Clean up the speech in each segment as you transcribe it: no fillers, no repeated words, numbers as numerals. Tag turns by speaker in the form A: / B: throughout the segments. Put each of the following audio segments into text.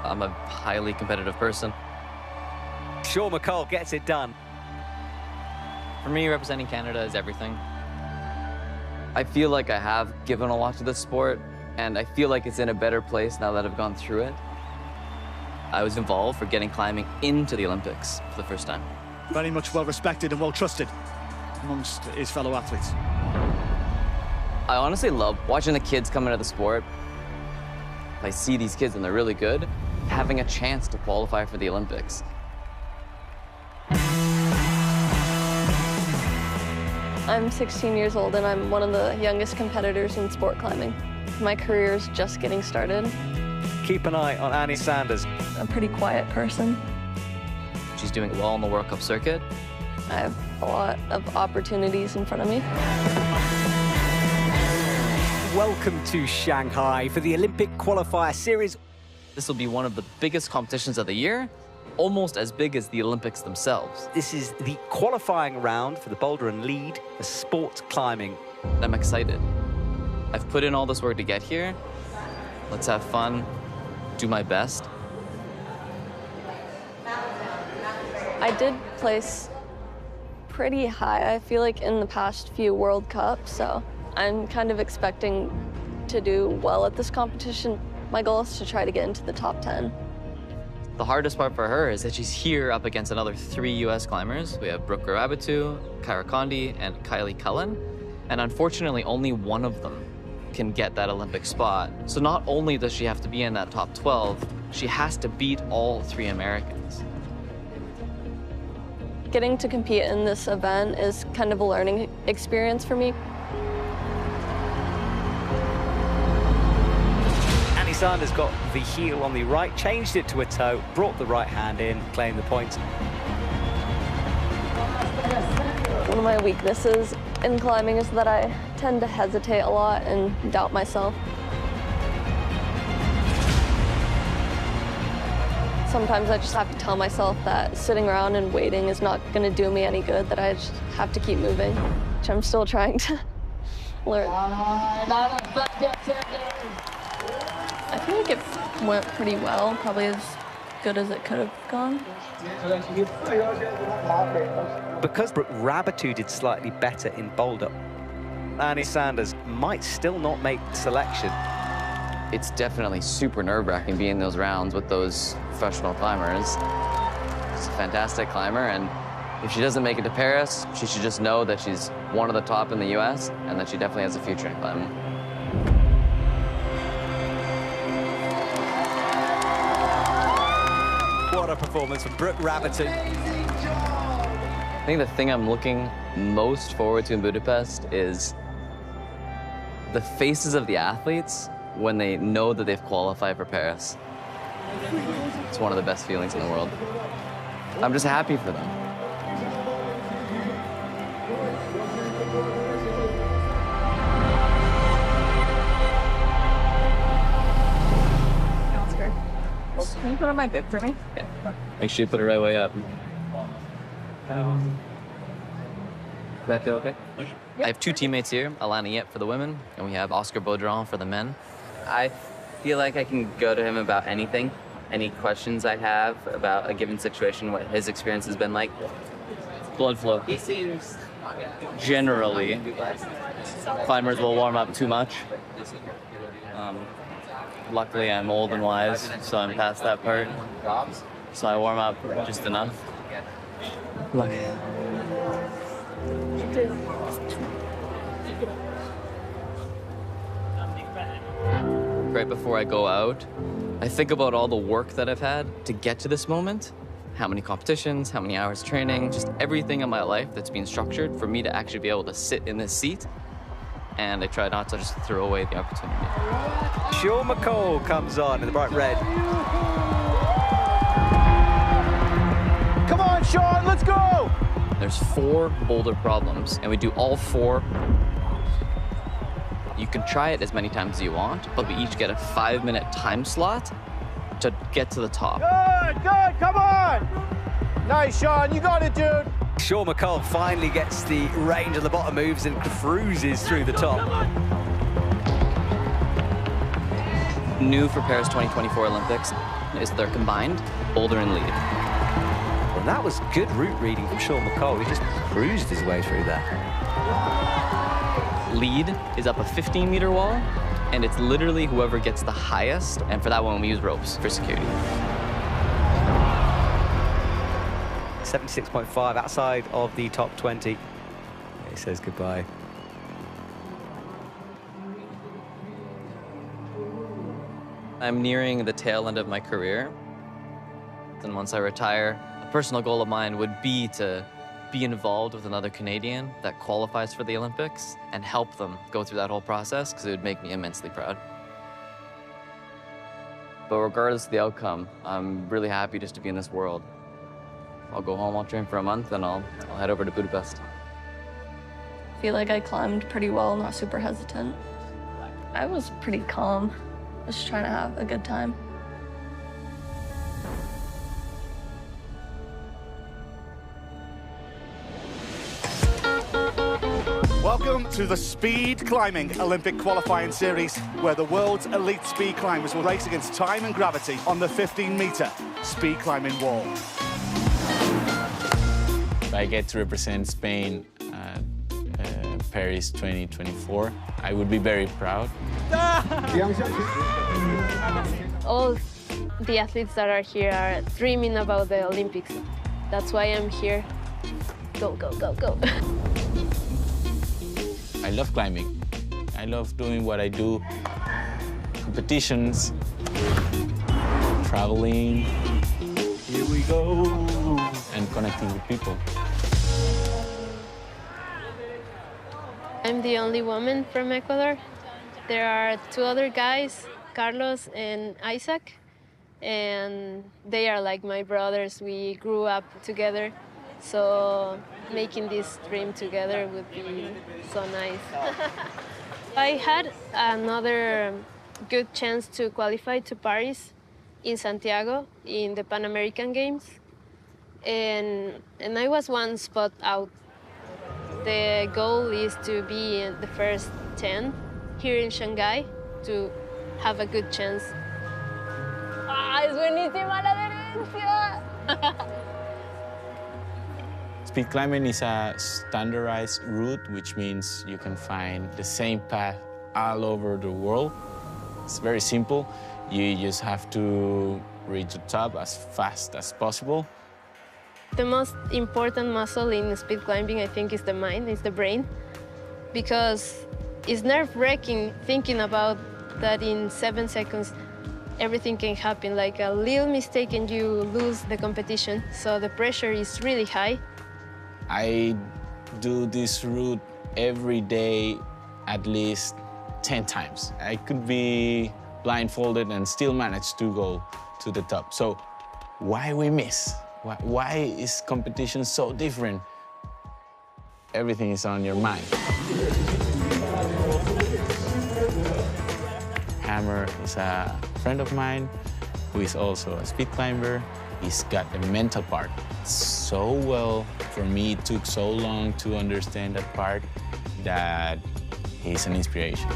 A: I'm a highly competitive person.
B: Sean McCall gets it done.
A: For me, representing Canada is everything. I feel like I have given a lot to this sport, and I feel like it's in a better place now that I've gone through it. I was involved for getting climbing into the Olympics for the first time.
C: Very much well respected and well trusted amongst his fellow athletes.
A: I honestly love watching the kids come into the sport. I see these kids and they're really good, having a chance to qualify for the Olympics.
D: I'm 16 years old and I'm one of the youngest competitors in sport climbing. My career is just getting started.
B: Keep an eye on Annie Sanders.
D: I'm a pretty quiet person.
A: She's doing well on the World Cup circuit.
D: I have a lot of opportunities in front of me.
B: Welcome to Shanghai for the Olympic Qualifier Series.
A: This will be one of the biggest competitions of the year, almost as big as the Olympics themselves.
B: This is the qualifying round for the boulder and lead for sport climbing.
A: I'm excited. I've put in all this work to get here. Let's have fun, do my best.
D: I did place pretty high, I feel like, in the past few World Cups, so I'm kind of expecting to do well at this competition. My goal is to try to get into the top 10.
A: The hardest part for her is that she's here up against another 3 US climbers. We have Brooke Rabatu, Kyra Condi, and Kylie Cullen. And unfortunately, only one of them can get that Olympic spot. So not only does she have to be in that top 12, she has to beat all 3 Americans.
D: Getting to compete in this event is kind of a learning experience for me.
B: Annie Sanders got the heel on the right, changed it to a toe, brought the right hand in, claimed the point.
D: One of my weaknesses in climbing is that I tend to hesitate a lot and doubt myself. Sometimes I just have to tell myself that sitting around and waiting is not going to do me any good, that I just have to keep moving, which I'm still trying to learn. I feel like it went pretty well, probably as good as it could have gone.
B: Because Brooke Rabatu did slightly better in boulder, Annie Sanders might still not make the selection.
A: It's definitely super nerve-wracking being in those rounds with those professional climbers. She's a fantastic climber, and if she doesn't make it to Paris, she should just know that she's one of the top in the US and that she definitely has a future in climbing.
B: What a performance from Brooke Rabatu.
A: I think the thing I'm looking most forward to in Budapest is the faces of the athletes when they know that they've qualified for Paris. It's one of the best feelings in the world. I'm just happy for them.
D: Oscar, can you put on my bib for me?
A: Yeah. Make sure you put it right way up. Does that feel okay? Yep. I have 2 teammates here, Alana Yip for the women, and we have Oscar Baudron for the men.
E: I feel like I can go to him about anything, any questions I have about a given situation, what his experience has been like.
A: Blood flow.
E: He seems...
A: Generally, climbers will warm up too much. Luckily, I'm old and wise, so I'm past that part. So I warm up just enough. Look. Right before I go out, I think about all the work that I've had to get to this moment. How many competitions, how many hours training, just everything in my life that's been structured for me to actually be able to sit in this seat. And I try not to just throw away the opportunity.
B: Sean McCall comes on in the bright red.
C: Come on, Sean, let's go!
A: There's 4 boulder problems, and we do all 4. You can try it as many times as you want, but we each get a 5-minute time slot to get to the top.
C: Good, good, come on! Nice, Sean, you got it, dude!
B: Sean McCall finally gets the range of the bottom moves and cruises through the top.
A: New for Paris 2024 Olympics is their combined boulder and lead.
B: Well, that was good route reading from Sean McCall. He just cruised his way through there.
A: Lead is up a 15-meter wall, and it's literally whoever gets the highest, and for that one we use ropes for security.
B: 76.5 outside of the top 20. He says goodbye.
A: I'm nearing the tail end of my career, and once I retire, a personal goal of mine would be to be involved with another Canadian that qualifies for the Olympics and help them go through that whole process, because it would make me immensely proud. But regardless of the outcome, I'm really happy just to be in this world. I'll go home, I'll train for a month, and I'll head over to Budapest.
D: I feel like I climbed pretty well, not super hesitant. I was pretty calm, just trying to have a good time.
F: Welcome to the Speed Climbing Olympic Qualifying Series, where the world's elite speed climbers will race against time and gravity on the 15-meter speed climbing wall.
G: If I get to represent Spain at Paris 2024, I would be very proud.
H: All the athletes that are here are dreaming about the Olympics. That's why I'm here. Go, go, go, go.
G: I love climbing. I love doing what I do. Competitions, traveling, here we go, and connecting with people.
H: I'm the only woman from Ecuador. There are two other guys, Carlos and Isaac, and they are like my brothers. We grew up together, so making this dream together would be so nice. I had another good chance to qualify to Paris in Santiago in the Pan American Games, and I was one spot out. The goal is to be in the first 10 here in Shanghai to have a good chance. ¡Ah, es buenísima la derecha!
G: Speed climbing is a standardized route, which means you can find the same path all over the world. It's very simple. You just have to reach the top as fast as possible.
H: The most important muscle in speed climbing, I think, is the mind, is the brain, because it's nerve-wracking thinking about that in 7 seconds everything can happen. Like a little mistake and you lose the competition, so the pressure is really high.
G: I do this route every day at least 10 times. I could be blindfolded and still manage to go to the top. So why we miss? Why is competition so different? Everything is on your mind. Hammer is a friend of mine who is also a speed climber. He's got the mental part so well. For me, it took so long to understand that part that he's an inspiration.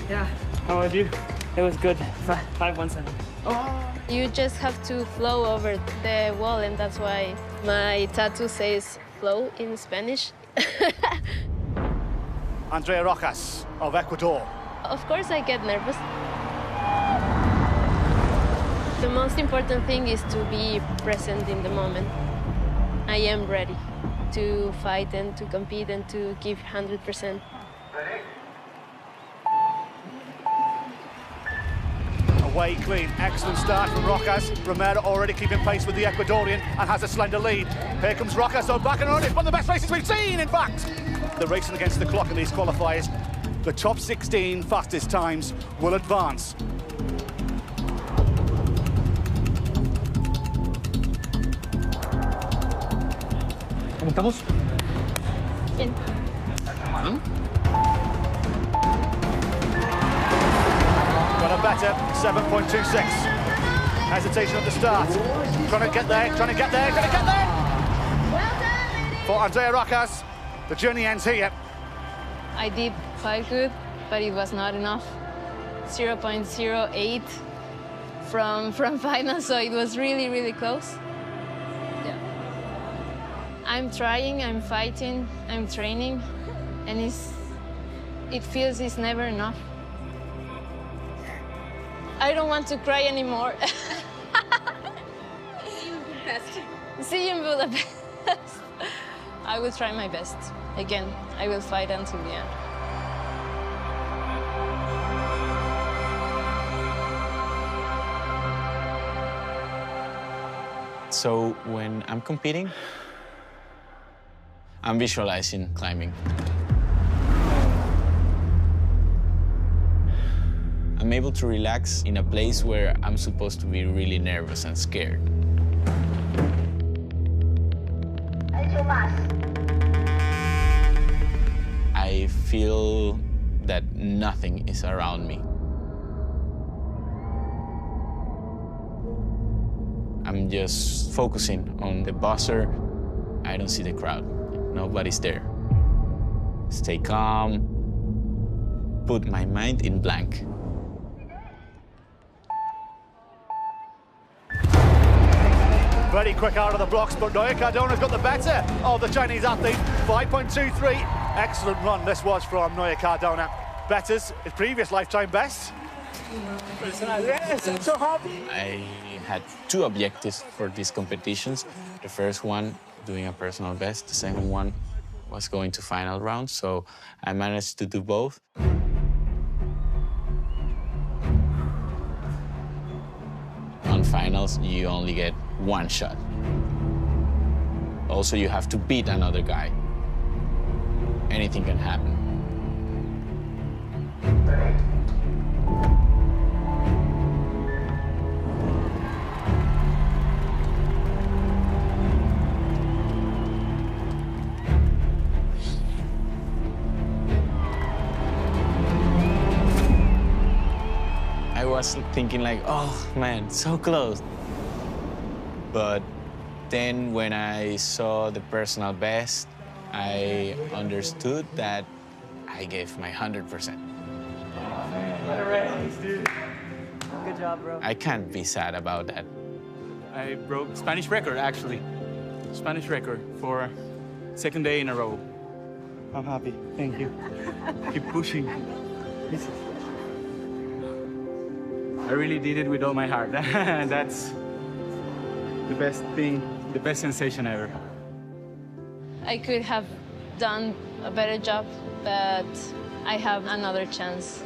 I: Yeah, how about you? It was good, 517. Oh.
H: You just have to flow over the wall, and that's why my tattoo says flow in Spanish.
F: Andrea Rojas of Ecuador.
H: Of course I get nervous. The most important thing is to be present in the moment. I am ready to fight and to compete and to give 100%.
F: Away clean, excellent start from Rojas. Romero already keeping pace with the Ecuadorian and has a slender lead. Here comes Rojas, so back and on. It's one of the best races we've seen, in fact. They're racing against the clock in these qualifiers. The top 16 fastest times will advance.
I: ¿Cómo estamos?
H: Bien.
F: Got a better 7.26. Hesitation at the start. Trying to get there, trying to get there, trying to get there!
H: Well done, ladies!
F: For Andrea Rojas, the journey ends here.
H: I did quite good, but it was not enough. 0.08 from finals, so it was really, really close. Yeah. I'm trying, I'm fighting, I'm training, and it feels it's never enough. I don't want to cry anymore. See you in Budapest. See you in Budapest. I will try my best. Again, I will fight until the end.
G: So when I'm competing, I'm visualizing climbing. I'm able to relax in a place where I'm supposed to be really nervous and scared. I feel that nothing is around me. I'm just focusing on the buzzer. I don't see the crowd. Nobody's there. Stay calm. Put my mind in blank.
F: Very quick out of the blocks, but Naoya Cardona's got the better of the Chinese athlete. 5.23. Excellent run this was from Naoya Cardona. Betters his previous lifetime best.
C: Yes, I'm so happy.
G: I had two objectives for these competitions. The first one, doing a personal best. The second one was going to final round, so I managed to do both. On finals, you only get one shot. Also, you have to beat another guy. Anything can happen. I was thinking like, oh man, so close. But then when I saw the personal best, I understood that I gave my 100%.
I: What a race, dude.
C: Good job, bro.
G: I can't be sad about that.
J: I broke Spanish record, actually. Spanish record for second day in a row. I'm happy. Thank you. Keep pushing. I really did it with all my heart. That's the best thing, the best sensation ever.
H: I could have done a better job, but I have another chance.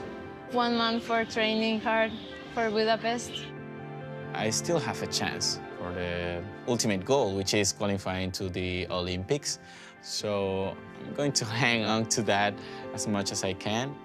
H: 1 month for training hard for Budapest.
G: I still have a chance for the ultimate goal, which is qualifying to the Olympics. So I'm going to hang on to that as much as I can.